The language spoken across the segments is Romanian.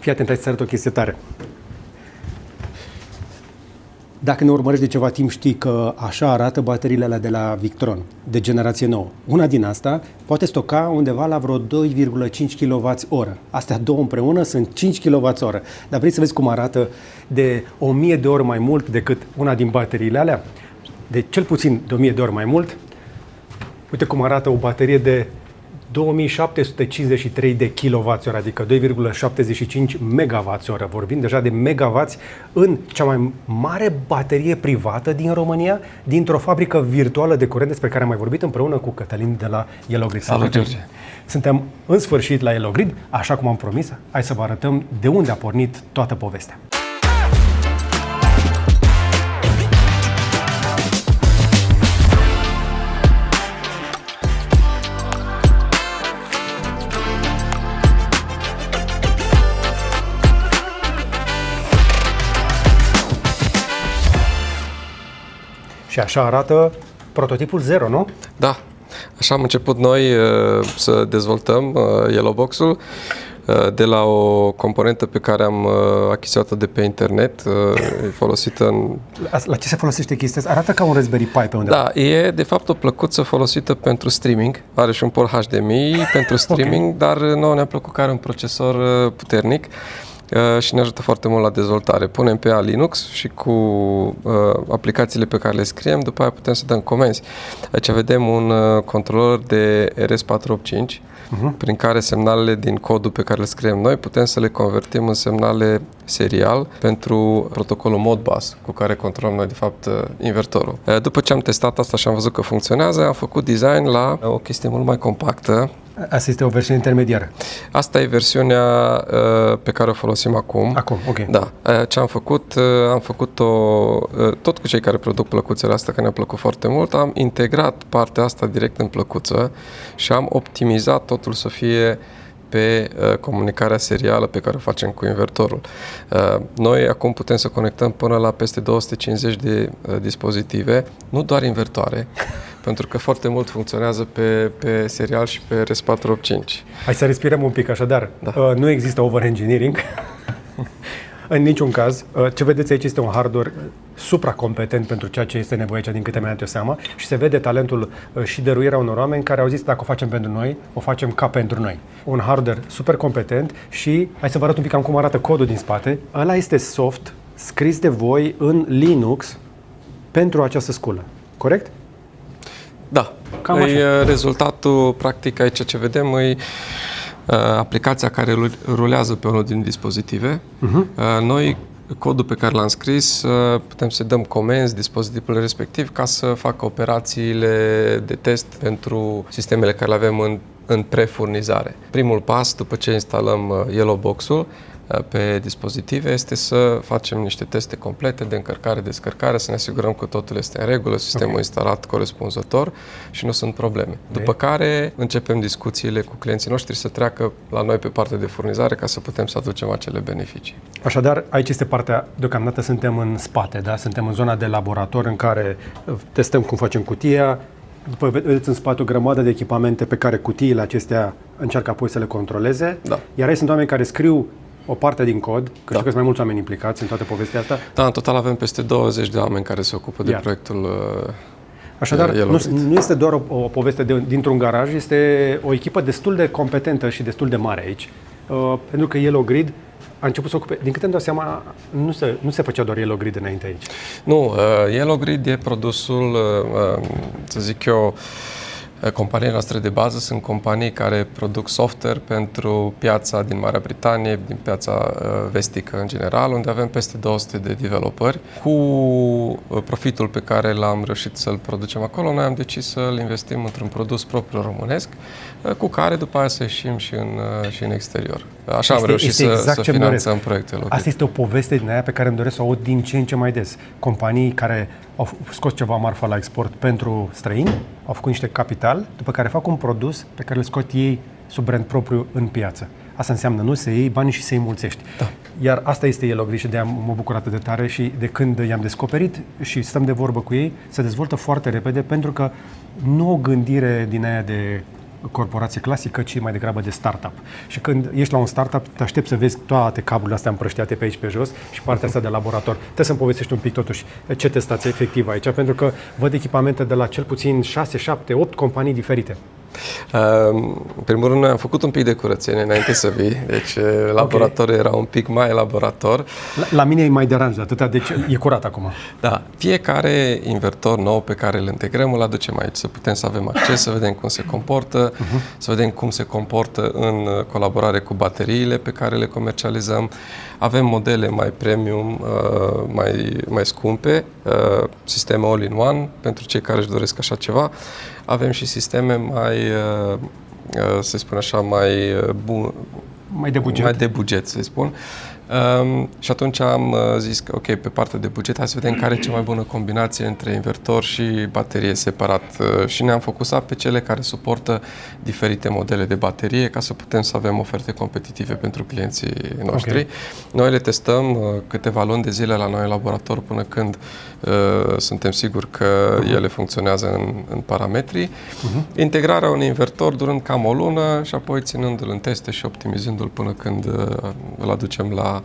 Fii atent, hai să arăt o chestie tare. Dacă ne urmărești de ceva timp, știi că așa arată bateriile alea de la Victron, de generație nouă. Una din asta poate stoca undeva la vreo 2,5 kWh. Astea două împreună sunt 5 kWh. Dar vrei să vezi cum arată de 1000 de ori mai mult decât una din bateriile alea? De cel puțin de 1000 de ori mai mult. Uite cum arată o baterie de 2753 de kWh, adică 2,75 MWh. Vorbim deja de megawatts în cea mai mare baterie privată din România, dintr-o fabrică virtuală de curent despre care am mai vorbit împreună cu Cătălin de la Yellow Grid. Salut, George! Suntem în sfârșit la Yellow Grid, așa cum am promis. Hai să vă arătăm de unde a pornit toată povestea. Și așa arată prototipul 0, nu? Da, așa am început noi să dezvoltăm Yellowbox-ul de la o componentă pe care am achiziționat-o de pe internet, e folosită în... La ce se folosește chestia asta? Arată ca un Raspberry Pi pe undeva. Da, e de fapt o plăcuță folosită pentru streaming, are și un port HDMI pentru streaming, okay. Dar nouă ne-a plăcut că are un procesor puternic și ne ajută foarte mult la dezvoltare. Punem pe ea Linux și cu aplicațiile pe care le scriem, după aia putem să dăm comenzi. Aici vedem un controller de RS485, prin care semnalele din codul pe care le scriem noi putem să le convertim în semnale serial pentru protocolul Modbus, cu care controlăm noi de fapt invertorul. După ce am testat asta și am văzut că funcționează, am făcut design la o chestie mult mai compactă. Asta este o versiune intermediară. Asta e versiunea pe care o folosim acum. Acum, ok. Da. Ce am făcut? Am făcut-o tot cu cei care produc plăcuțele astea, că ne-a plăcut foarte mult. Am integrat partea asta direct în plăcuță și am optimizat totul să fie pe comunicarea serială pe care o facem cu invertorul. Noi acum putem să conectăm până la peste 250 de dispozitive, nu doar invertoare, pentru că foarte mult funcționează pe serial și pe RS485. Hai să respirăm un pic, așadar. Da. Nu există overengineering. În niciun caz. Ce vedeți aici este un hardware supracompetent pentru ceea ce este nevoie aici, din câte mi-am dat eu seama, și se vede talentul și dăruirea unor oameni care au zis dacă o facem pentru noi, o facem ca pentru noi. Un hardware super competent și hai să vă arăt un pic cam cum arată codul din spate. Ăla este soft scris de voi în Linux pentru această sculă. Corect? Da. Cam așa. Rezultatul, practic, aici ce vedem e aplicația care rulează pe unul din dispozitive. Noi, codul pe care l-am scris, putem să dăm comenzi dispozitivului respectiv ca să facă operațiile de test pentru sistemele care le avem în prefurnizare. Primul pas, după ce instalăm Yellowbox-ul pe dispozitive, este să facem niște teste complete de încărcare, descărcare, să ne asigurăm că totul este în regulă, sistemul instalat corespunzător și nu sunt probleme. După care începem discuțiile cu clienții noștri să treacă la noi pe partea de furnizare ca să putem să aducem acele beneficii. Așadar, aici este partea, deocamdată suntem în spate, da? Suntem în zona de laborator în care testăm cum facem cutia. După vedeți în spate o grămadă de echipamente pe care cutiile acestea încearcă apoi să le controleze. Da. Iar aici sunt oameni care scriu o parte din cod, că știu că sunt mai mulți oameni implicați în toată povestea asta. Da, în total avem peste 20 de oameni care se ocupă de proiectul Așadar, nu este doar o poveste dintr-un garaj, este o echipă destul de competentă și destul de mare aici. Pentru că Yellow Grid a început să ocupe, din câte îmi dau seama, nu se făcea doar Yellow Grid înainte aici. Nu, Yellow Grid e produsul, să zic eu, companiile noastre de bază sunt companii care produc software pentru piața din Marea Britanie, din piața vestică în general, unde avem peste 200 de developeri. Cu profitul pe care l-am reușit să-l producem acolo, noi am decis să-l investim într-un produs propriu românesc, cu care după aia să ieșim și în exterior. Așa am reușit să finanțăm proiectele. Asta este o poveste din aia pe care îmi doresc să o aud din ce în ce mai des. Companii care au scos ceva marfă la export pentru străini, au făcut niște capital, după care fac un produs pe care îl scot ei sub brand propriu în piață. Asta înseamnă nu să iei banii și să-i mulțești. Da. Iar asta este Yellow Grid și de-aia mă bucur atât de tare și de când i-am descoperit și stăm de vorbă cu ei, se dezvoltă foarte repede pentru că nu o gândire din aia de corporație clasică, ci mai degrabă de startup. Și când ești la un startup, te aștepți să vezi toate cablurile astea împrăștiate pe aici pe jos și partea asta de laborator. Trebuie să-mi povestești un pic totuși ce testați efectiv aici, pentru că văd echipamente de la cel puțin 6, 7, 8 companii diferite. În primul rând, noi am făcut un pic de curățenie înainte să vii, deci laboratorul era un pic mai laborator. La mine e mai deranjat atâta, deci e curat acum. Da, fiecare invertor nou pe care îl integrăm îl aducem aici, să putem să avem acces, să vedem cum se comportă, să vedem cum se comportă în colaborare cu bateriile pe care le comercializăm. Avem modele mai premium, mai scumpe, sisteme all-in-one pentru cei care își doresc așa ceva. Avem și sisteme mai, să spun așa, mai de buget, să spun. Și atunci am zis că, ok, pe partea de buget, hai să vedem care e cea mai bună combinație între invertor și baterie separat. Și ne-am focusat pe cele care suportă diferite modele de baterie ca să putem să avem oferte competitive pentru clienții noștri. Okay. Noi le testăm câteva luni de zile la noi în laborator până când suntem siguri că ele funcționează în parametri. Integrarea unui invertor durând cam o lună și apoi ținându-l în teste și optimizându-l până când îl aducem la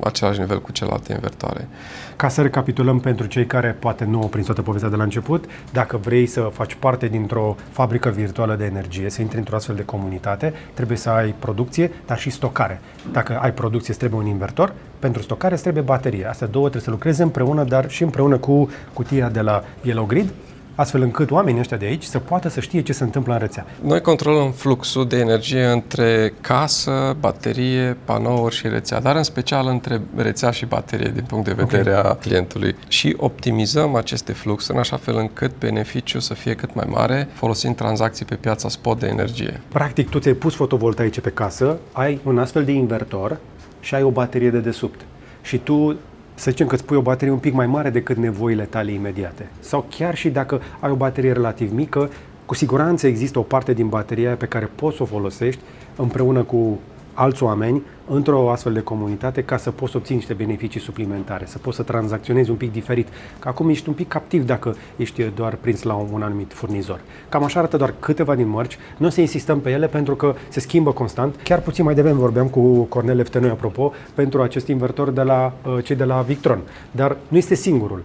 același nivel cu celelalte invertoare. Ca să recapitulăm pentru cei care poate nu au prins toată povestea de la început, dacă vrei să faci parte dintr-o fabrică virtuală de energie, să intri într-o astfel de comunitate, trebuie să ai producție, dar și stocare. Dacă ai producție, îți trebuie un invertor, pentru stocare îți trebuie baterie. Astea două trebuie să lucreze împreună, dar și împreună cu cutia de la Yellow Grid, astfel încât oamenii ăștia de aici să poată să știe ce se întâmplă în rețea. Noi controlăm fluxul de energie între casă, baterie, panouri și rețea, dar în special între rețea și baterie din punct de vedere a clientului. Și optimizăm aceste fluxuri în așa fel încât beneficiul să fie cât mai mare, folosind tranzacții pe piața spot de energie. Practic, tu ți-ai pus fotovoltaice pe casă, ai un astfel de invertor și ai o baterie de desubt. Și tu, să zicem că îți pui o baterie un pic mai mare decât nevoile tale imediate. Sau chiar și dacă ai o baterie relativ mică, cu siguranță există o parte din bateria pe care poți să o folosești împreună cu alți oameni într-o astfel de comunitate ca să poți obține niște beneficii suplimentare, să poți să tranzacționezi un pic diferit. Că acum ești un pic captiv dacă ești doar prins la un anumit furnizor. Cam așa arată doar câteva din mărci. Nu o să insistăm pe ele pentru că se schimbă constant. Chiar puțin mai devreme vorbeam cu Cornel Eftenoi, apropo, pentru acest invertor de la cei de la Victron. Dar nu este singurul.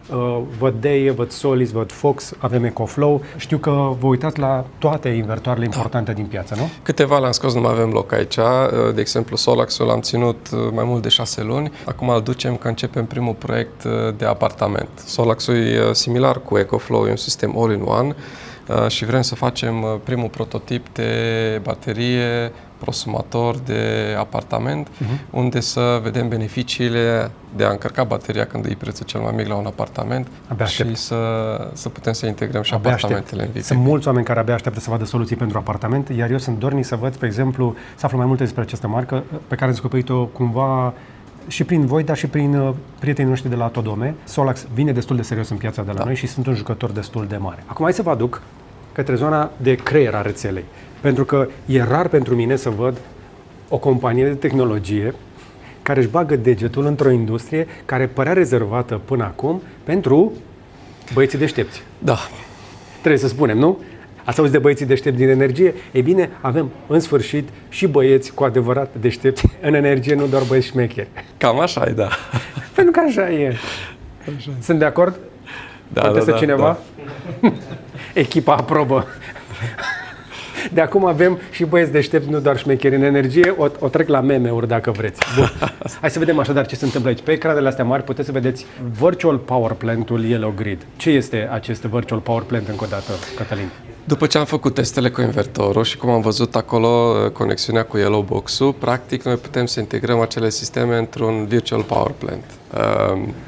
Văd DEE, văd Solis, văd Fox, avem EcoFlow. Știu că vă uitați la toate invertoarele importante din piață, nu? Câteva le-am scos, nu mai avem loc aici. De exemplu, Solax-ul am ținut mai mult de 6 luni. Acum îl ducem că începem primul proiect de apartament. Solax-ul e similar cu EcoFlow, e un sistem all-in-one și vrem să facem primul prototip de baterie prosumator de apartament, unde să vedem beneficiile de a încărca bateria când e prețul cel mai mic la un apartament și să putem să integrăm și apartamentele în viitor. Sunt mulți oameni care abia așteaptă să vadă soluții pentru apartament, iar eu sunt dornic să văd, spre exemplu, să aflu mai multe despre această marcă pe care am descoperit-o cumva și prin voi, dar și prin prietenii noștri de la Todome. Solax vine destul de serios în piața de la noi și sunt un jucător destul de mare. Acum hai să vă aduc către zona de creier a rețelei. Pentru că e rar pentru mine să văd o companie de tehnologie care își bagă degetul într-o industrie care părea rezervată până acum pentru băieții deștepți. Da. Trebuie să spunem, nu? Ați auzit de băieții deștepți din energie? Ei bine, avem în sfârșit și băieți cu adevărat deștepți în energie, nu doar băieți șmecheri. Cam așa e, da. Pentru că așa e. Așa. Sunt de acord? Contestă cineva? Da. Echipa aprobă. De acum avem și băieți deștepți, nu doar șmecheri în energie. O trec la meme-uri dacă vreți. Bun. Hai să vedem așadar ce se întâmplă aici. Pe ecranele astea mari puteți să vedeți Virtual Power Plant-ul Yellow Grid. Ce este acest Virtual Power Plant încă o dată, Cătălin? După ce am făcut testele cu invertorul și cum am văzut acolo conexiunea cu Yellow Box-ul, practic noi putem să integrăm acele sisteme într-un Virtual Power Plant.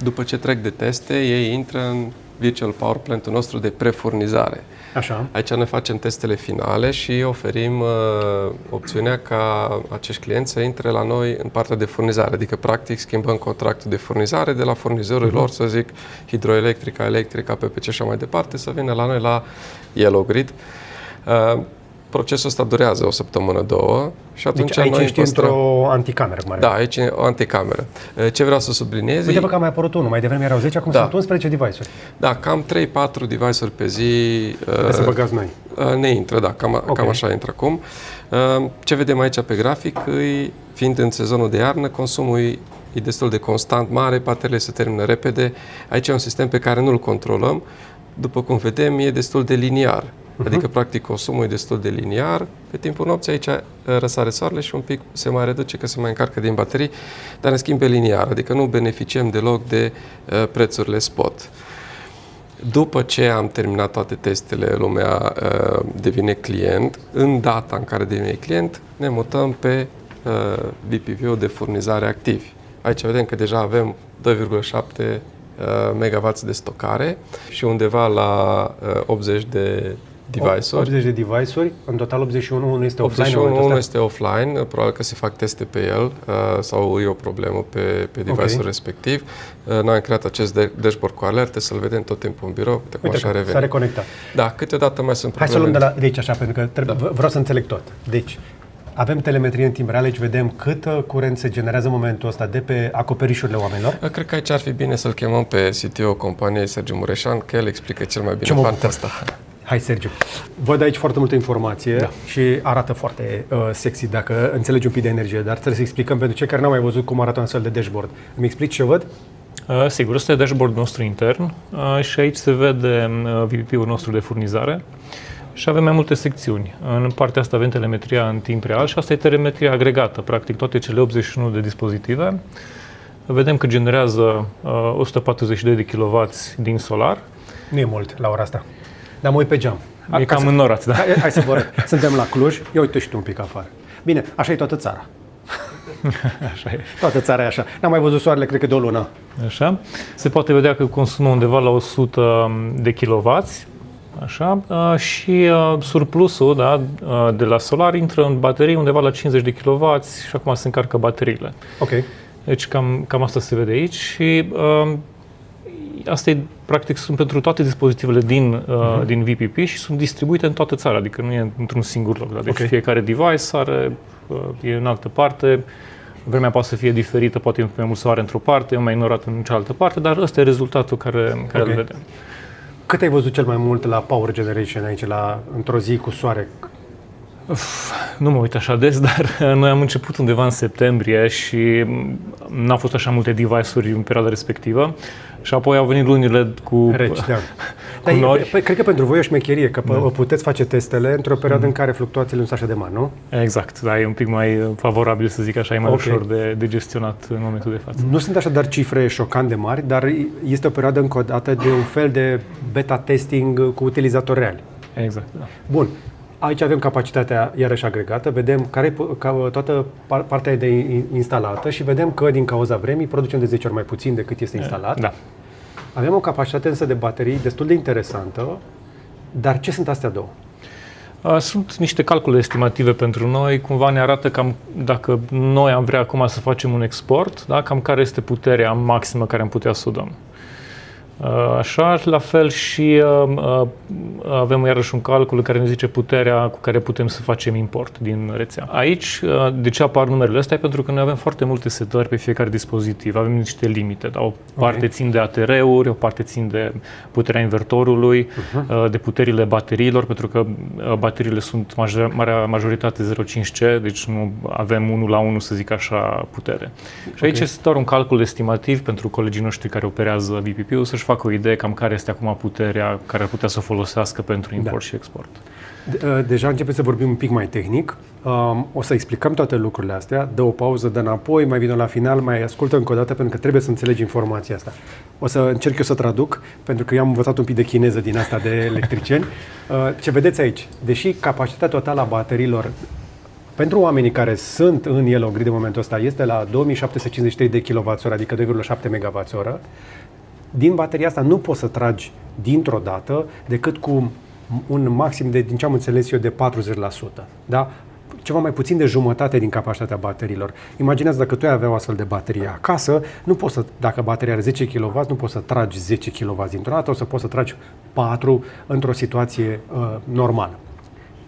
După ce trec de teste, ei intră în Virtual Power Plant-ul nostru de prefurnizare. Așa. Aici ne facem testele finale și oferim opțiunea ca acești clienți să intre la noi în partea de furnizare, adică practic schimbăm contractul de furnizare de la furnizorul lor, să zic, hidroelectrica, electrica, PPC și așa mai departe, să vină la noi la Yellow Grid. procesul ăsta durează o săptămână, două și atunci deci aici noi ești într-o anticameră. Da, aici e o anticameră. Ce vreau să subliniez? Uite, că a mai apărut unul, mai devreme erau 10, acum sunt 11 device-uri. Da, cam 3-4 device-uri pe zi. Să băgați noi. Ne intră, da, cam așa intră acum. Ce vedem aici pe grafic, fiind în sezonul de iarnă, consumul e destul de constant, mare, bateriile se termină repede. Aici e un sistem pe care nu-l controlăm. După cum vedem, e destul de liniar. Adică, practic, consumul e destul de liniar. Pe timpul nopții aici răsare soarele și un pic se mai reduce, că se mai încarcă din baterii, dar în schimb e liniar, adică nu beneficiem deloc de prețurile spot. După ce am terminat toate testele, lumea devine client. În data în care devine client, ne mutăm pe VPP-ul de furnizare activi. Aici vedem că deja avem 2,7 MW de stocare și undeva la 80 de device-uri. 80 de device-uri, în total 81, unul este offline. 81, unul este offline, probabil că se fac teste pe el sau e o problemă pe device-ul respectiv. Noi am creat acest dashboard cu alerte, să-l vedem tot timpul în birou. Uite, așa s-a reconectat. Da, câteodată mai sunt probleme. Hai să luăm de aici așa, pentru că vreau să înțeleg tot. Deci, avem telemetrie în timp real, aici vedem cât curent se generează în momentul ăsta de pe acoperișurile oamenilor. Cred că aici ar fi bine să-l chemăm pe CTO companiei, Sergiu Mureșan, că el explică cel mai bine partea asta. Hai, Sergiu. Văd aici foarte multă informație și arată foarte sexy dacă înțelegi un pic de energie, dar trebuie să explicăm pentru cei care n-au mai văzut cum arată un astfel de dashboard. Îmi explici ce văd? Sigur, ăsta e dashboard nostru intern și aici se vede VPP-ul nostru de furnizare. Și avem mai multe secțiuni. În partea asta avem telemetria în timp real și asta e telemetria agregată. Practic toate cele 81 de dispozitive. Vedem că generează 142 de kW din solar. Nu e mult la ora asta. Dar mă uit pe geam. E cam înnorat, da. Hai să vă arăt. Suntem la Cluj. Ia uite și tu un pic afară. Bine, așa e toată țara. Așa e. Toată țara e așa. N-am mai văzut soarele, cred că de o lună. Așa. Se poate vedea că consumă undeva la 100 de kW. Așa, și surplusul de la solar intră în baterii undeva la 50 de kW și acum se încarcă bateriile. Ok. Deci cam asta se vede aici și asta e, practic, sunt pentru toate dispozitivele din VPP și sunt distribuite în toată țara, adică nu e într-un singur loc. Da? Deci fiecare device e în altă parte, vremea poate să fie diferită, poate mai mult soare într-o parte, mai înnorat în cealaltă parte, dar ăsta e rezultatul care îl vedem. Cât ai văzut cel mai mult la Power Generation aici, într-o zi cu soare? Nu mă uit așa des, dar noi am început undeva în septembrie și n-au fost așa multe device-uri în perioada respectivă și apoi au venit lunile cu reci, da. Cu nori. Cred că pentru voi e o șmecherie, că puteți face testele într-o perioadă în care fluctuațiile nu sunt așa de mari, nu? Exact, da, e un pic mai favorabil, să zic așa, e mai ușor de gestionat în momentul de față. Nu sunt așadar cifre șocant de mari, dar este o perioadă încă o dată de un fel de beta testing cu utilizatori reali. Exact, da. Bun. Aici avem capacitatea iarăși agregată, vedem care toată partea e de instalată și vedem că din cauza vremii producem de 10 ori mai puțin decât este instalat. Da. Avem o capacitate însă de baterii destul de interesantă, dar ce sunt astea două? Sunt niște calcule estimative pentru noi, cumva ne arată cam dacă noi am vrea acum să facem un export, da, cam care este puterea maximă care am putea să o dăm. Așa, la fel și avem iarăși un calcul care ne zice puterea cu care putem să facem import din rețea. Aici, de ce apar numerele astea? Pentru că noi avem foarte multe setări pe fiecare dispozitiv, avem niște limite. Da? O parte țin de ATR-uri, o parte țin de puterea invertorului, de puterile bateriilor, pentru că bateriile sunt marea majoritate 0,5C, deci nu avem 1 la 1, să zic așa, putere. Și aici este doar un calcul estimativ pentru colegii noștri care operează VPP-ul să-și facă o idee cam care este acum puterea care ar putea să o folosească pentru import și export. Deja începem să vorbim un pic mai tehnic. O să explicăm toate lucrurile astea, dă o pauză, dă înapoi, mai vine la final, mai ascultă încă o dată pentru că trebuie să înțelegi informația asta. O să încerc eu să traduc, pentru că eu am învățat un pic de chineză din asta de electricieni. Ce vedeți aici, deși capacitatea totală a bateriilor pentru oamenii care sunt în Yellow Grid în momentul ăsta este la 2753 de kWh, adică 2,7 MWh, din bateria asta nu poți să tragi dintr-o dată decât cu un maxim de, din ce am înțeles eu, de 40%. Da? Ceva mai puțin de jumătate din capacitatea bateriilor. Imaginează dacă tu ai avea o astfel de baterie acasă, nu poți să, dacă bateria are 10 kW, nu poți să tragi 10 kW dintr-o dată, o să poți să tragi 4 într-o situație normală.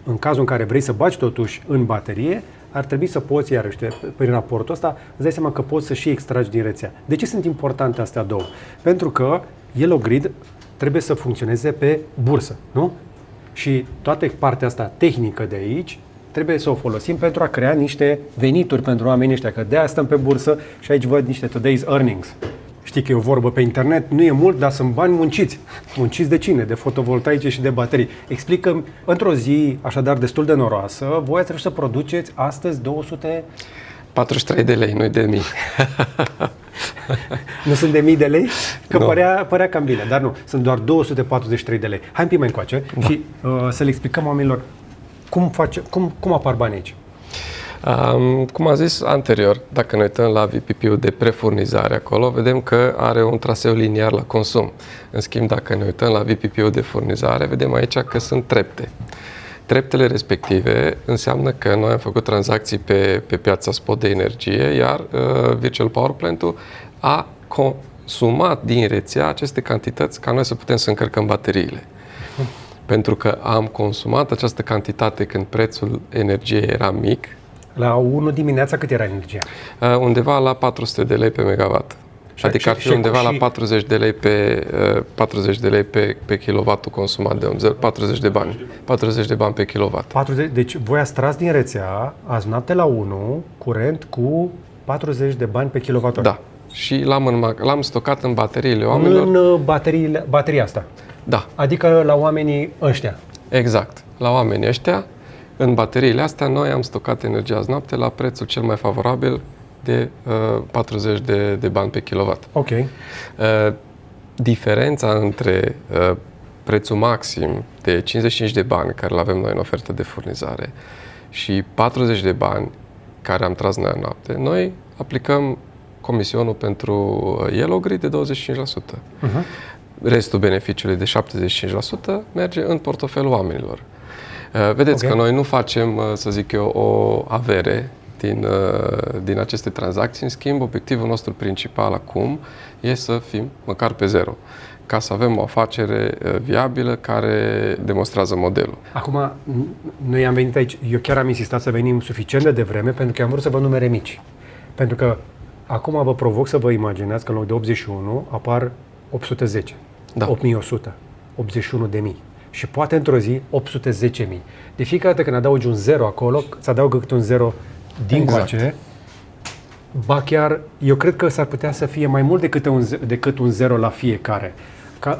în cazul în care vrei să bagi totuși în baterie, ar trebui să poți, iarăși, prin raportul ăsta, îți dai seama că poți să și extragi din rețea. De ce sunt importante astea două? Pentru că Yellow Grid trebuie să funcționeze pe bursă, nu? Și toată partea asta tehnică de aici trebuie să o folosim pentru a crea niște venituri pentru oamenii ăștia, că de-aia stăm pe bursă și aici văd niște today's earnings. Știi că e o vorbă pe internet, nu e mult, dar sunt bani munciți. Munciți de cine? De fotovoltaice și de baterii. Explică, într-o zi, așadar destul de noroasă, voi trebuie să produceți astăzi 43 de lei, nu de mii. Nu sunt de mii de lei? Că părea cam bine, dar nu. Sunt doar 243 de lei. Hai un pic mai încoace și să le explicăm oamenilor cum apar banii aici. Cum am zis anterior, dacă ne uităm la VPP-ul de prefurnizare acolo, vedem că are un traseu liniar la consum. În schimb, dacă ne uităm la VPP-ul de furnizare, vedem aici că sunt trepte. Treptele respective înseamnă că noi am făcut tranzacții pe piața spot de energie, iar Virtual Power Plant-ul a consumat din rețea aceste cantități ca noi să putem să încărcăm bateriile. Pentru că am consumat această cantitate când prețul energiei era mic. La 1 dimineața cât era energia? Undeva la 400 de lei pe megawatt. Adică ar fi undeva la 40 de lei pe kilowattul consumat de om, 40 de bani. 40 de bani pe kilowatt. Deci voi ați tras din rețea, ați noapte la 1, curent cu 40 de bani pe kilowatt. Da. Și l-am stocat în bateriile oamenilor. În bateria asta? Da. Adică la oamenii ăștia? Exact. La oamenii ăștia, în bateriile astea, noi am stocat energia azi noapte la prețul cel mai favorabil de 40 de bani pe kilowatt. Ok. Diferența între prețul maxim de 55 de bani care îl avem noi în ofertă de furnizare și 40 de bani care am tras noi în noapte, noi aplicăm comisionul pentru Yellow Grid de 25%. Restul beneficiului de 75% merge în portofelul oamenilor. Vedeți că noi nu facem, să zic eu, o avere din aceste tranzacții. În schimb, obiectivul nostru principal acum e să fim măcar pe zero, ca să avem o afacere viabilă care demonstrează modelul. Acum, noi am venit aici, eu chiar am insistat să venim suficient de devreme pentru că am vrut să vă numere mici. Pentru că acum vă provoc să vă imaginați că în loc de 81 apar 810, 8100, 81.000 și poate într-o zi 810.000. De fiecare dată când adaugi un 0 acolo, îți adaugă câte un 0 din coace. Ba chiar, eu cred că s-ar putea să fie mai mult decât un 0 la fiecare.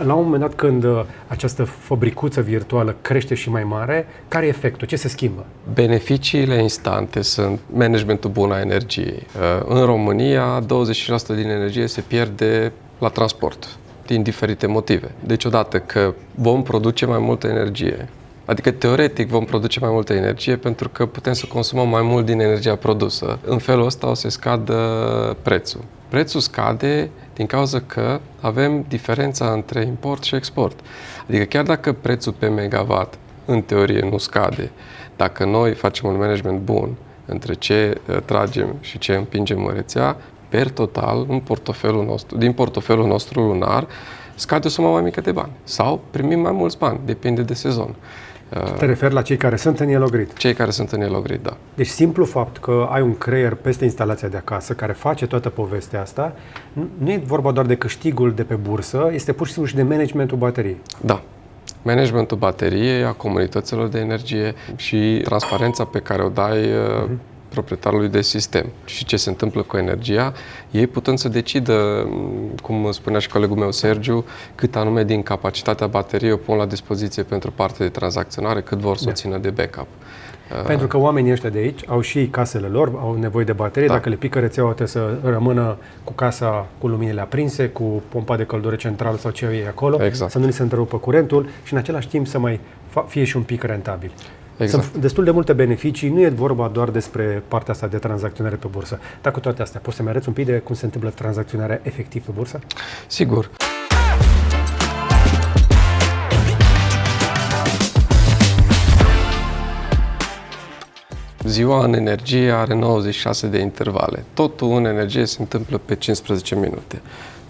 La un moment dat, când această fabricuță virtuală crește și mai mare, care e efectul? Ce se schimbă? Beneficiile instante sunt managementul bun a energiei. În România, 25% din energie se pierde la transport, din diferite motive. Deci, odată că vom produce mai multă energie, adică teoretic vom produce mai multă energie pentru că putem să consumăm mai mult din energia produsă. În felul ăsta o să scadă prețul. Prețul scade din cauza că avem diferența între import și export. Adică chiar dacă prețul pe megawatt în teorie nu scade, dacă noi facem un management bun între ce tragem și ce împingem în rețea, per total, din portofelul nostru lunar, scade o sumă mai mică de bani. Sau primim mai mulți bani, depinde de sezon. Te referi la cei care sunt în Yellow Grid? Cei care sunt în Yellow Grid, da. Deci simplu fapt că ai un creier peste instalația de acasă care face toată povestea asta, nu e vorba doar de câștigul de pe bursă, este pur și simplu și de managementul bateriei. Da. Managementul bateriei, a comunităților de energie și transparența pe care o dai proprietarului de sistem. Și ce se întâmplă cu energia, ei putând să decidă, cum spunea și colegul meu Sergiu, cât anume din capacitatea bateriei o pun la dispoziție pentru partea de tranzacționare, cât vor să o țină de backup. Pentru că oamenii ăștia de aici au și casele lor, au nevoie de baterie, dacă le pică rețeaua trebuie să rămână cu casa cu luminile aprinse, cu pompa de căldură centrală sau ce e acolo, să nu li se întrerupă curentul și în același timp să mai fie și un pic rentabil. Exact. Sunt destul de multe beneficii, nu e vorba doar despre partea asta de tranzacționare pe bursă. Dar cu toate astea, poți să-mi arăți un pic de cum se întâmplă tranzacționarea efectiv pe bursă? Sigur. Ziua în energie are 96 de intervale. Totul în energie se întâmplă pe 15 minute.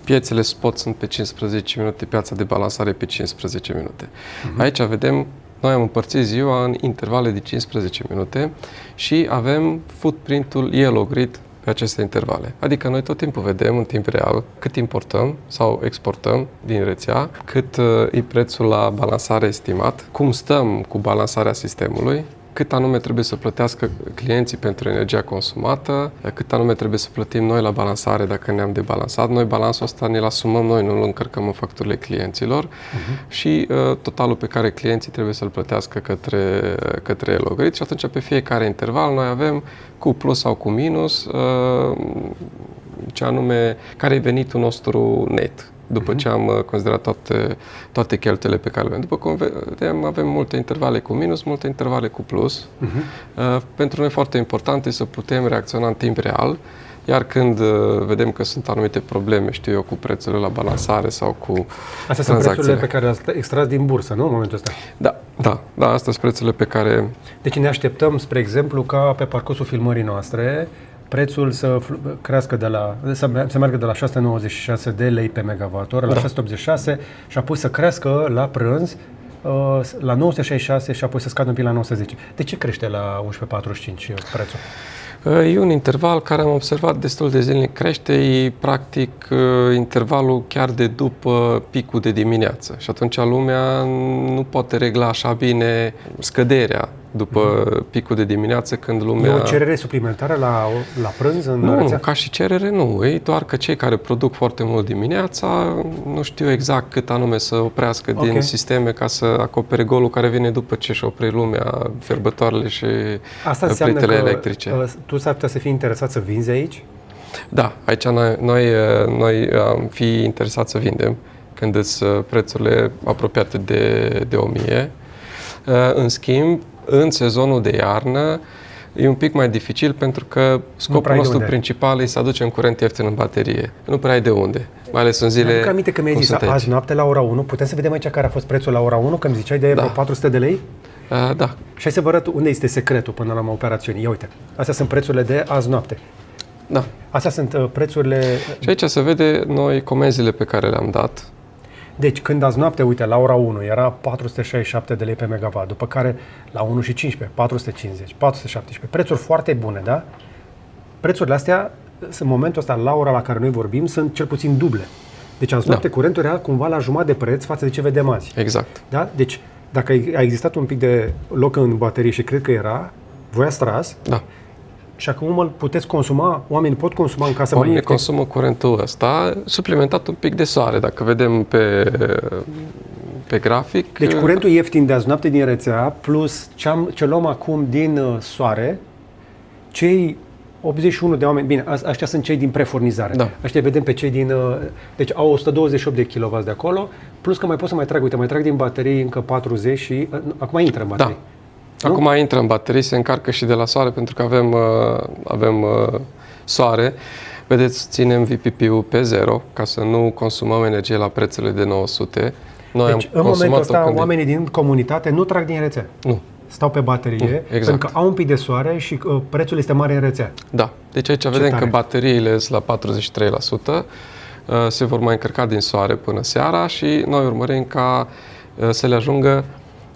Piețele spot sunt pe 15 minute, piața de balansare pe 15 minute. Aici vedem Noi am împărțit ziua în intervale de 15 minute și avem footprint-ul Yellow Grid pe aceste intervale. Adică noi tot timpul vedem în timp real cât importăm sau exportăm din rețea, cât e prețul la balansare estimat, cum stăm cu balansarea sistemului, cât anume trebuie să plătească clienții pentru energia consumată, cât anume trebuie să plătim noi la balansare dacă ne-am debalansat. Noi balansul ăsta ne-l asumăm noi, nu îl încărcăm în facturile clienților și totalul pe care clienții trebuie să-l plătească către Yellow Grid și atunci pe fiecare interval noi avem cu plus sau cu minus ce anume, care e venitul nostru net. După ce am considerat toate cheltuielile pe care le avem. După cum vedem, avem multe intervale cu minus, multe intervale cu plus. Pentru noi foarte important este să putem reacționa în timp real, iar când vedem că sunt anumite probleme, știu eu, cu prețurile la balansare sau cu Astea sunt prețurile pe care le-ați extras din bursă, nu, în momentul ăsta? Da, astea sunt prețurile pe care... Deci ne așteptăm, spre exemplu, ca pe parcursul filmării noastre, prețul să crească să meargă de la 696 de lei pe megawattoră la 686 și apoi să crească la prânz la 966 și apoi să scadă un pic la 910. De ce crește la 11,45 prețul? E un interval care am observat destul de zilnic crește, e practic intervalul chiar de după picul de dimineață și atunci lumea nu poate regla așa bine scăderea după picul de dimineață când lumea... E o cerere suplimentară la prânz în rețea? Nu, ca și cerere nu, e doar că cei care produc foarte mult dimineața nu știu exact cât anume să oprească din sisteme ca să acopere golul care vine după ce și opri lumea fierbătoarele și plitele electrice. Tu s-ar putea să fii interesat să vinzi aici? Da, aici noi am fi interesat să vindem când sunt prețurile apropiate de 1000. În schimb, în sezonul de iarnă e un pic mai dificil pentru că scopul nostru principal e să aducem curent ieftin în baterie. Nu prea ai de unde, mai ales în zile... Mi-aduc aminte că mi-ai zis azi noapte la ora 1, putem să vedem aici care a fost prețul la ora 1, că îmi ziceai de vreo 400 de lei? Da. Și hai să vă arăt unde este secretul până la operațiune. Ia uite, astea sunt prețurile de azi noapte. Da. Astea sunt prețurile... Și aici se vede noi comenzile pe care le-am dat. Deci, când azi noapte, uite, la ora 1 era 467 de lei pe megawatt, după care la 1 și 15, 450, 417. Prețuri foarte bune, da? Prețurile astea, în momentul ăsta, la ora la care noi vorbim, sunt cel puțin duble. Deci azi noapte curentul era cumva la jumătate de preț față de ce vedem azi. Exact. Da? Deci, dacă a existat un pic de loc în baterie și cred că era, voi ați tras. Da. Și acum îl puteți consuma, oamenii pot consuma în casă mai ieftin. Consumă curentul ăsta, suplimentat un pic de soare. Dacă vedem pe grafic... Deci curentul ieftin de azi noapte din rețea, plus ce luăm acum din soare, cei 81 de oameni, bine, ăștia sunt cei din prefurnizare. Da. Ăștia vedem pe cei din... Deci au 128 de kW de acolo, plus că mai pot să mai trag, uite, mai trag din baterii încă 40 și... Acum intră în baterii. Da. Acum intră în baterii, se încarcă și de la soare pentru că avem soare. Vedeți, ținem VPP-ul pe 0 ca să nu consumăm energie la prețurile de 900. Noi deci în momentul ăsta oamenii din comunitate nu trag din rețea. Nu. Stau pe baterie, exact. pentru că au un pic de soare și prețul este mare în rețea. Da. Deci aici vedem că bateriile sunt la 43%, se vor mai încărca din soare până seara și noi urmărim ca să le ajungă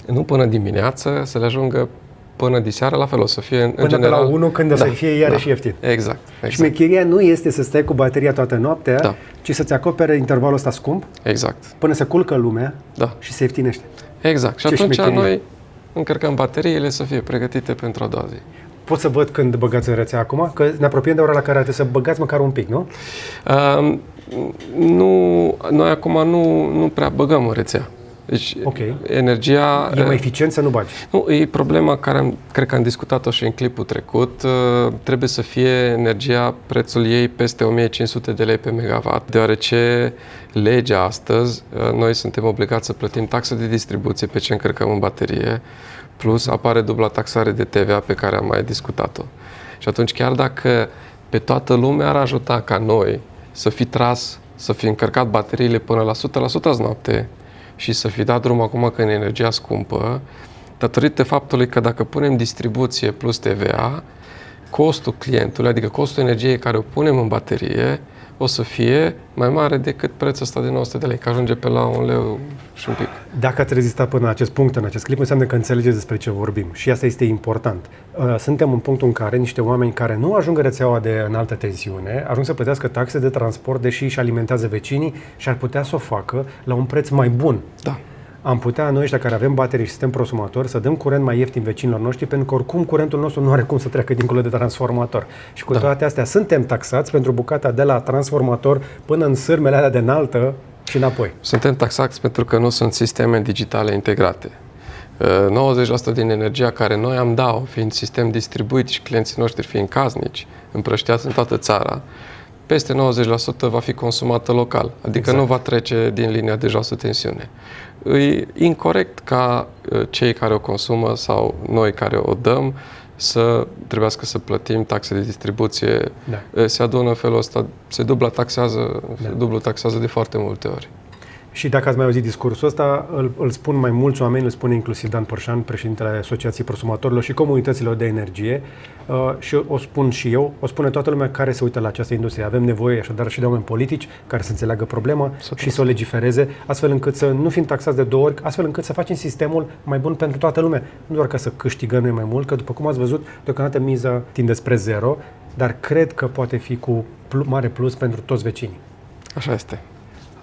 nu până dimineață, să le ajungă până diseară, la fel o să fie în general... Până la 1 când o să fie iarăși ieftin. Exact. Șmecheria nu este să stai cu bateria toată noaptea, ci să-ți acopere intervalul ăsta scump, exact, până se culcă lumea și se ieftinește. Exact. Și atunci noi încărcăm bateriile să fie pregătite pentru a doua zi. Pot să văd când băgați în rețea acum? Că ne apropiem de ora la care trebuie să băgați măcar un pic, nu? Noi acum nu prea băgăm în rețea. Deci energia... E mai eficient să nu bagi? Nu, e problema care cred că am discutat-o și în clipul trecut. Trebuie să fie energia, prețul ei peste 1500 de lei pe megawatt, deoarece legea astăzi, noi suntem obligați să plătim taxă de distribuție pe ce încărcăm în baterie, plus apare dubla taxare de TVA pe care am mai discutat-o. Și atunci chiar dacă pe toată lumea ar ajuta ca noi să fi tras, să fi încărcat bateriile până la 100% azi noapte, și să fi dat drum acum că e energia scumpă, datorită faptului că dacă punem distribuție plus TVA, costul clientului, adică costul energiei care o punem în baterie, o să fie mai mare decât prețul ăsta de 900 de lei, că ajunge pe la 1 leu și un pic. Dacă ați rezistat până la acest punct, în acest clip, înseamnă că înțelegeți despre ce vorbim și asta este important. Suntem în punctul în care niște oameni care nu ajung în rețeaua de înaltă tensiune ajung să plătească taxe de transport, deși își alimentează vecinii și ar putea să o facă la un preț mai bun. Da. Am putea noi ăștia care avem baterii și suntem prosumatori să dăm curent mai ieftin vecinilor noștri, pentru că oricum curentul nostru nu are cum să treacă dincolo de transformator. Și cu toate astea suntem taxați pentru bucata de la transformator până în sârmele alea de înaltă și înapoi. Suntem taxați pentru că nu sunt sisteme digitale integrate. 90% din energia care noi am dat-o, fiind sistem distribuit și clienții noștri fiind casnici, împrăștiați în toată țara, peste 90% va fi consumată local, adică nu va trece din linia de joasă tensiune. E incorect ca cei care o consumă sau noi care o dăm să trebuiască să plătim taxe de distribuție. Da. Se adună în felul ăsta, se dublu taxează de foarte multe ori. Și dacă ați mai auzit discursul ăsta, îl spun mai mulți oameni, îl spune inclusiv Dan Părșan, președintele Asociației Prosumatorilor și Comunităților de Energie, și o spun și eu, o spune toată lumea care se uită la această industrie. Avem nevoie așadar și de oameni politici care să înțeleagă problema și să o legifereze, astfel încât să nu fim taxați de 2 ori, astfel încât să facem sistemul mai bun pentru toată lumea. Nu doar ca să câștigăm noi mai mult, că după cum ați văzut, deocamdată miza tinde spre 0, dar cred că poate fi cu mare plus pentru toți vecinii. Așa este.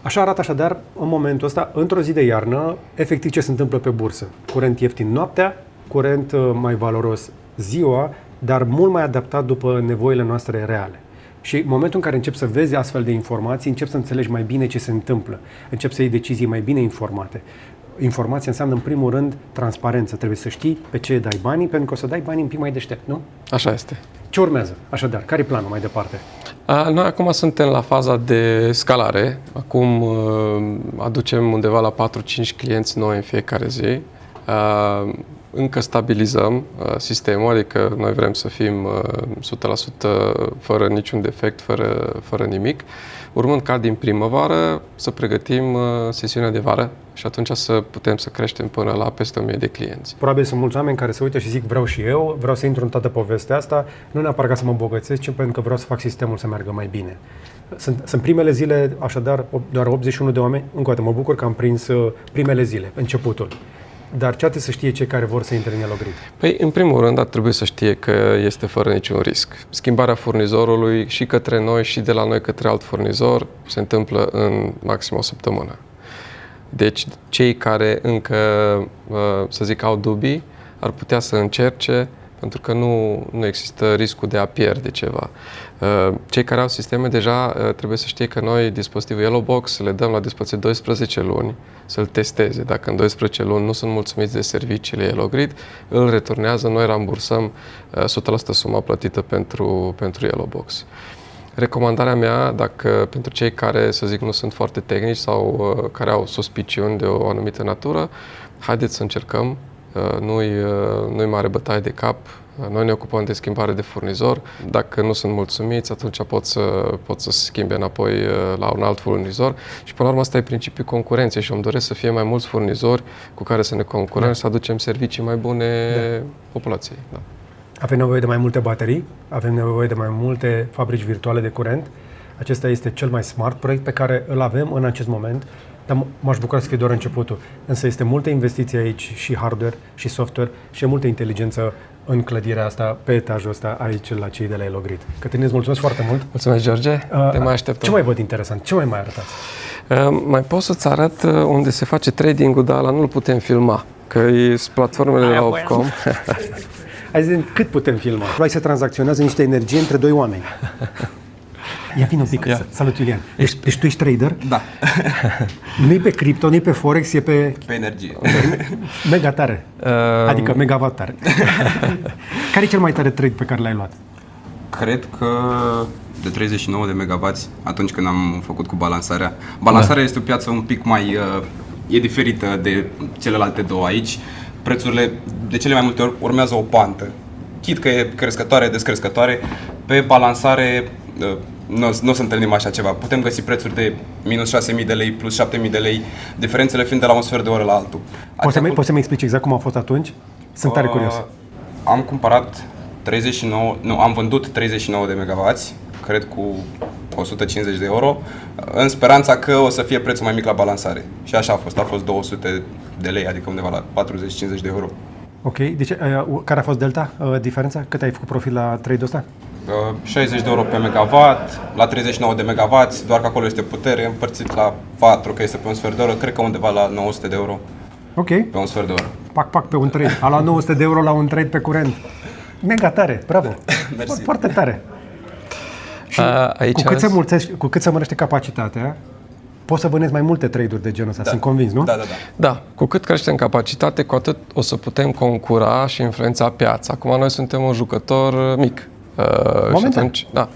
Așa arată așadar, în momentul ăsta, într-o zi de iarnă, efectiv ce se întâmplă pe bursă. Curent ieftin noaptea, curent mai valoros ziua, dar mult mai adaptat după nevoile noastre reale. Și în momentul în care începi să vezi astfel de informații, începi să înțelegi mai bine ce se întâmplă, începi să iei decizii mai bine informate. Informația înseamnă, în primul rând, transparență. Trebuie să știi pe ce dai banii, pentru că o să dai banii un pic mai deștept, nu? Așa este. Ce urmează? Așadar, care e planul mai departe? Noi acum suntem la faza de scalare. Acum aducem undeva la 4-5 clienți noi în fiecare zi. Încă stabilizăm sistemul, adică noi vrem să fim 100% fără niciun defect, fără nimic, urmând ca din primăvară să pregătim sesiunea de vară și atunci să putem să creștem până la peste 1000 de clienți. Probabil sunt mulți oameni care se uită și zic vreau și eu, vreau să intru în toată povestea asta, nu neapărat ca să mă îmbogățesc, ci pentru că vreau să fac sistemul să meargă mai bine. Sunt primele zile, așadar, doar 81 de oameni. Încă o dată, mă bucur că am prins primele zile, începutul. Dar ce trebuie să știe cei care vor să intre în Elogrid? Păi, în primul rând, ar trebui să știe că este fără niciun risc. Schimbarea furnizorului și către noi și de la noi către alt furnizor se întâmplă în maxim o săptămână. Deci, cei care încă, să zic, au dubii, ar putea să încerce, pentru că nu există riscul de a pierde ceva. Cei care au sisteme deja trebuie să știe că noi dispozitivul Yellowbox le dăm la dispoziție 12 luni să-l testeze. Dacă în 12 luni nu sunt mulțumiți de serviciile Elogrid, îl returnează, noi rambursăm 100% suma plătită pentru Yellowbox. Recomandarea mea, dacă pentru cei care, să zic, nu sunt foarte tehnici sau care au suspiciuni de o anumită natură, haideți să încercăm. Nu-i mare bătaie de cap. Noi ne ocupăm de schimbare de furnizor. Dacă nu sunt mulțumiți, atunci pot să schimbe înapoi la un alt furnizor. Și până la urmă, asta e principiul concurenței și îmi doresc să fie mai mulți furnizori cu care să ne concurăm, să aducem servicii mai bune populației. Da. Avem nevoie de mai multe baterii, avem nevoie de mai multe fabrici virtuale de curent. Acesta este cel mai smart proiect pe care îl avem în acest moment, dar m-aș bucura să fie doar începutul. Însă este multă investiție aici, și hardware, și software, și multă inteligență în clădirea asta, pe etajul ăsta, aici, la cei de la Elogrid. Cătălin, îți mulțumesc foarte mult! Mulțumesc, George! Te mai așteptăm! Ce mai văd interesant? Ce mai arătați? Mai pot să-ți arăt unde se face trading-ul, dar ăla nu-l putem filma, că e platformele de la Ofcom. Hai să cât putem filma? Vrei să tranzacționează niște energie între 2 oameni. Ia vin un pic. Salut, Iulian. Deci tu ești trader? Da. Nu-i pe cripto, nu-i pe Forex, e pe energie. Mega tare. Adică megawatt tare. Care e cel mai tare trade pe care l-ai luat? Cred că de 39 de megawatts atunci când am făcut cu balansarea. Balansarea este o piață un pic mai e diferită de celelalte două aici. Prețurile de cele mai multe ori urmează o pantă. Chit că e crescătoare, descrescătoare, pe balansare nu o să întâlnim așa ceva. Putem găsi prețuri de minus 6.000 de lei, plus 7.000 de lei, diferențele fiind de la un sfert de oră la altul. Poți să-mi explici exact cum a fost atunci? Sunt tare curios. Am cumpărat am vândut 39 de megavați, cred cu 150 de euro, în speranța că o să fie prețul mai mic la balansare. Și așa a fost 200 de lei, adică undeva la 40-50 de euro. Ok, deci care a fost delta, diferența? Cât ai făcut profit la trade-ul ăsta? 60 de euro pe megawatt, la 39 de megawatts, doar că acolo este putere, împărțit la 4, că este pe un sfert de oră, cred că undeva la 900 de euro Ok. pe un sfert de oră. Pac, pe un trade. A luat 900 de euro la un trade pe curent. Mega tare, bravo. Mersi. Foarte tare. Și aici cu cât se mărește capacitatea, poți să vânezi mai multe trade-uri de genul ăsta, sunt convins, nu? Da. Da, cu cât creștem capacitate, cu atât o să putem concura și influența piața. Acum noi suntem un jucător mic.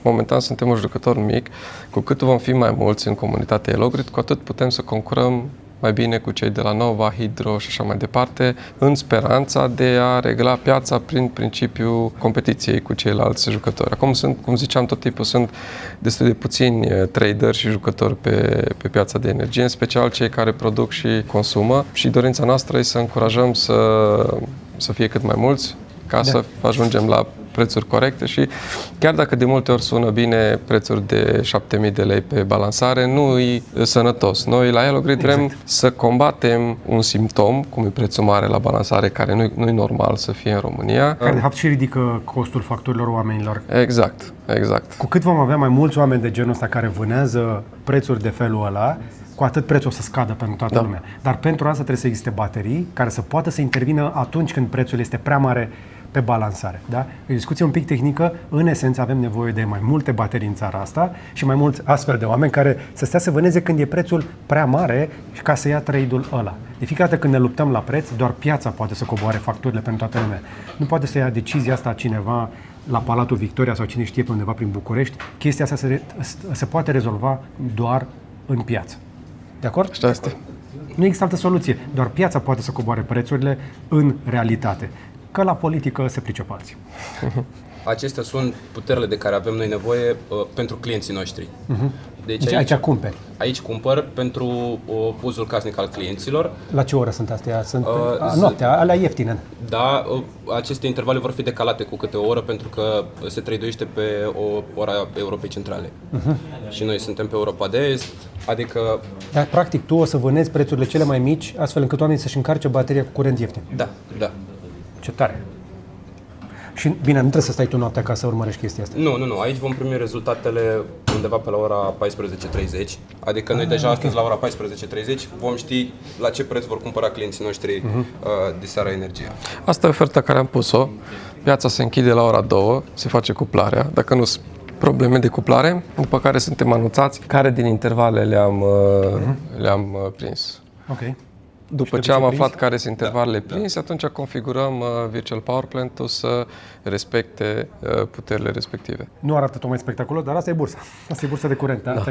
Momentan suntem un jucător mic. Cu cât vom fi mai mulți în comunitatea Elogrid, cu atât putem să concurăm mai bine cu cei de la Nova, Hydro și așa mai departe, în speranța de a regla piața prin principiul competiției cu ceilalți jucători. Acum cum ziceam tot timpul, sunt destul de puțini trader și jucători pe piața de energie, în special cei care produc și consumă, și dorința noastră e să încurajăm să fie cât mai mulți, ca să ajungem la prețuri corecte. Și chiar dacă de multe ori sună bine prețuri de 7.000 de lei pe balansare, nu e sănătos. Noi la Elogrid vrem să combatem un simptom, cum e prețul mare la balansare, care nu e normal să fie în România. Care de fapt și ridică costul facturilor oamenilor. Exact. Cu cât vom avea mai mulți oameni de genul ăsta care vânează prețuri de felul ăla, cu atât prețul o să scadă pentru toată lumea. Dar pentru asta trebuie să existe baterii care să poată să intervină atunci când prețul este prea mare pe balansare. Da? E o discuție un pic tehnică. În esență avem nevoie de mai multe baterii în țara asta și mai mulți astfel de oameni care să stea să vâneze când e prețul prea mare și ca să ia trade-ul ăla. De fiecare dată când ne luptăm la preț, doar piața poate să coboare facturile pentru toată lumea. Nu poate să ia decizia asta cineva la Palatul Victoria sau cine știe pe undeva prin București. Chestia asta se poate rezolva doar în piață. De acord? Așa este. Nu există altă soluție. Doar piața poate să coboare prețurile în realitate. Că la politică se pricep alții. Acestea sunt puterile de care avem noi nevoie pentru clienții noștri. Deci aici cumperi. Aici cumpăr pentru uzul casnic al clienților. La ce oră sunt astea? Sunt noaptea, alea ieftine. Da, aceste intervale vor fi decalate cu câte o oră pentru că se traduiește pe ora Europei Centrale. Și noi suntem pe Europa de Est, adică... Dar practic tu o să vânezi prețurile cele mai mici astfel încât oamenii să-și încarce bateria cu curent ieftin. Da. Ce tare! Și bine, nu trebuie să stai tu noaptea ca să urmărești chestia asta. Nu. Aici vom primi rezultatele undeva pe la ora 14:30. Adică noi deja astăzi la ora 14:30 vom ști la ce preț vor cumpăra clienții noștri de seara energia. Asta e oferta care am pus-o. Piața se închide la ora 2, se face cuplarea. Dacă nu sunt probleme de cuplare, după care suntem anunțați care din intervale le-am prins. Ok. După ce am aflat care sunt intervalele prinse, atunci configurăm Virtual Power Plant-ul să respecte puterile respective. Nu arată tot mai spectaculos, dar asta e bursa. Asta e bursa de curent. Da?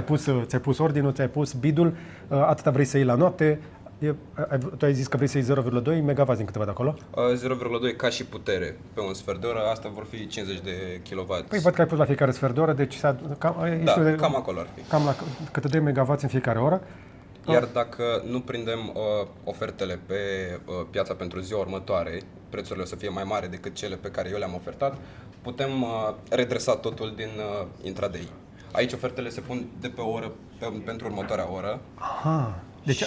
Ți-ai pus ordinul, ți-ai pus bidul, atâta vrei să iei la noapte. Tu ai zis că vrei să iei 0,2 MW din câte văd acolo? 0,2 ca și putere pe un sfert de oră, asta vor fi 50 de kW. Păi văd că ai pus la fiecare sfert de oră, deci cam acolo ar fi. Cam la câte 2 MW în fiecare oră. Iar dacă nu prindem ofertele pe piața pentru ziua următoare, prețurile o să fie mai mari decât cele pe care eu le-am ofertat, putem redresa totul din intraday. Aici ofertele se pun de pe oră pentru următoarea oră. Aha. Deci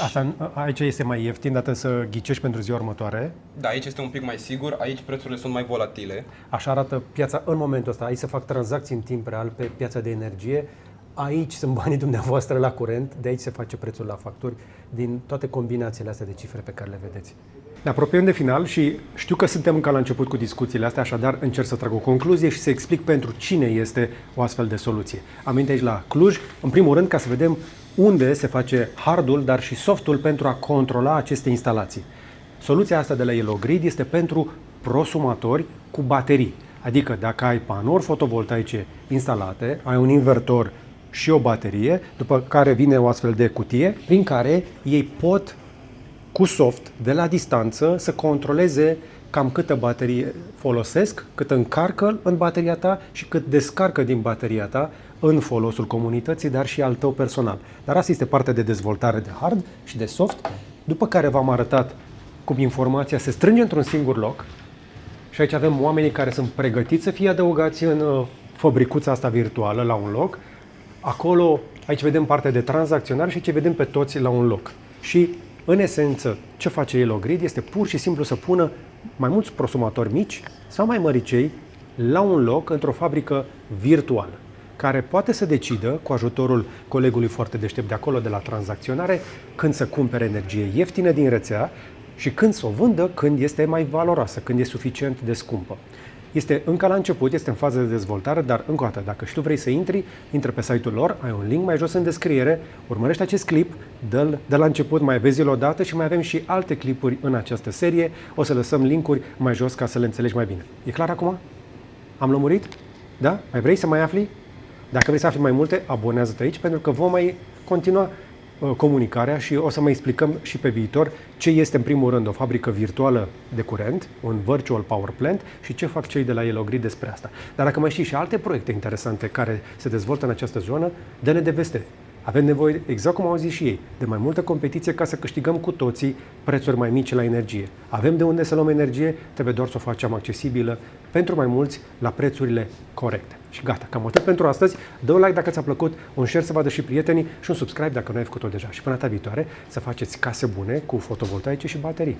aici este mai ieftin, dar trebuie să ghicești pentru ziua următoare. Da, aici este un pic mai sigur, aici prețurile sunt mai volatile. Așa arată piața în momentul ăsta. Aici se fac tranzacții în timp real pe piața de energie. Aici sunt banii dumneavoastră la curent, de aici se face prețul la facturi, din toate combinațiile astea de cifre pe care le vedeți. Ne apropiem de final și știu că suntem încă la început cu discuțiile astea, așadar încerc să trag o concluzie și să explic pentru cine este o astfel de soluție. Am venit aici la Cluj, în primul rând ca să vedem unde se face hardul, dar și softul pentru a controla aceste instalații. Soluția asta de la Elogrid este pentru prosumatori cu baterii. Adică dacă ai panouri fotovoltaice instalate, ai un invertor și o baterie, după care vine o astfel de cutie prin care ei pot cu soft de la distanță să controleze cam câtă baterie folosesc, cât încarcă în bateria ta și cât descarcă din bateria ta în folosul comunității, dar și al tău personal. Dar asta este partea de dezvoltare de hard și de soft, după care v-am arătat cum informația se strânge într-un singur loc și aici avem oamenii care sunt pregătiți să fie adăugați în fabricuța asta virtuală la un loc. Acolo, aici vedem partea de tranzacționare și ce vedem pe toți la un loc. Și, în esență, ce face Elogrid este pur și simplu să pună mai mulți prosumatori mici sau mai măricei la un loc într-o fabrică virtuală, care poate să decidă, cu ajutorul colegului foarte deștept de acolo, de la tranzacționare, când să cumpere energie ieftină din rețea și când să o vândă, când este mai valoroasă, când e suficient de scumpă. Este încă la început, este în fază de dezvoltare, dar încă o dată, dacă și tu vrei să intri, intră pe site-ul lor, ai un link mai jos în descriere, urmărește acest clip, dă-l de la început, mai vezi-l o dată și mai avem și alte clipuri în această serie. O să lăsăm linkuri mai jos ca să le înțelegi mai bine. E clar acum? Am lămurit? Da? Mai vrei să mai afli? Dacă vrei să afli mai multe, abonează-te aici, pentru că vom mai continua comunicarea și o să mai explicăm și pe viitor ce este în primul rând o fabrică virtuală de curent, un virtual power plant și ce fac cei de la Elogrid despre asta. Dar dacă mai știi și alte proiecte interesante care se dezvoltă în această zonă, dă-ne de veste. Avem nevoie, exact cum au zis și ei, de mai multă competiție ca să câștigăm cu toții prețuri mai mici la energie. Avem de unde să luăm energie, trebuie doar să o facem accesibilă pentru mai mulți la prețurile corecte. Și gata, cam atât pentru astăzi. Dă un like dacă ți-a plăcut, un share să vadă și prietenii și un subscribe dacă nu ai făcut-o deja. Și până data viitoare să faceți case bune cu fotovoltaice și baterii.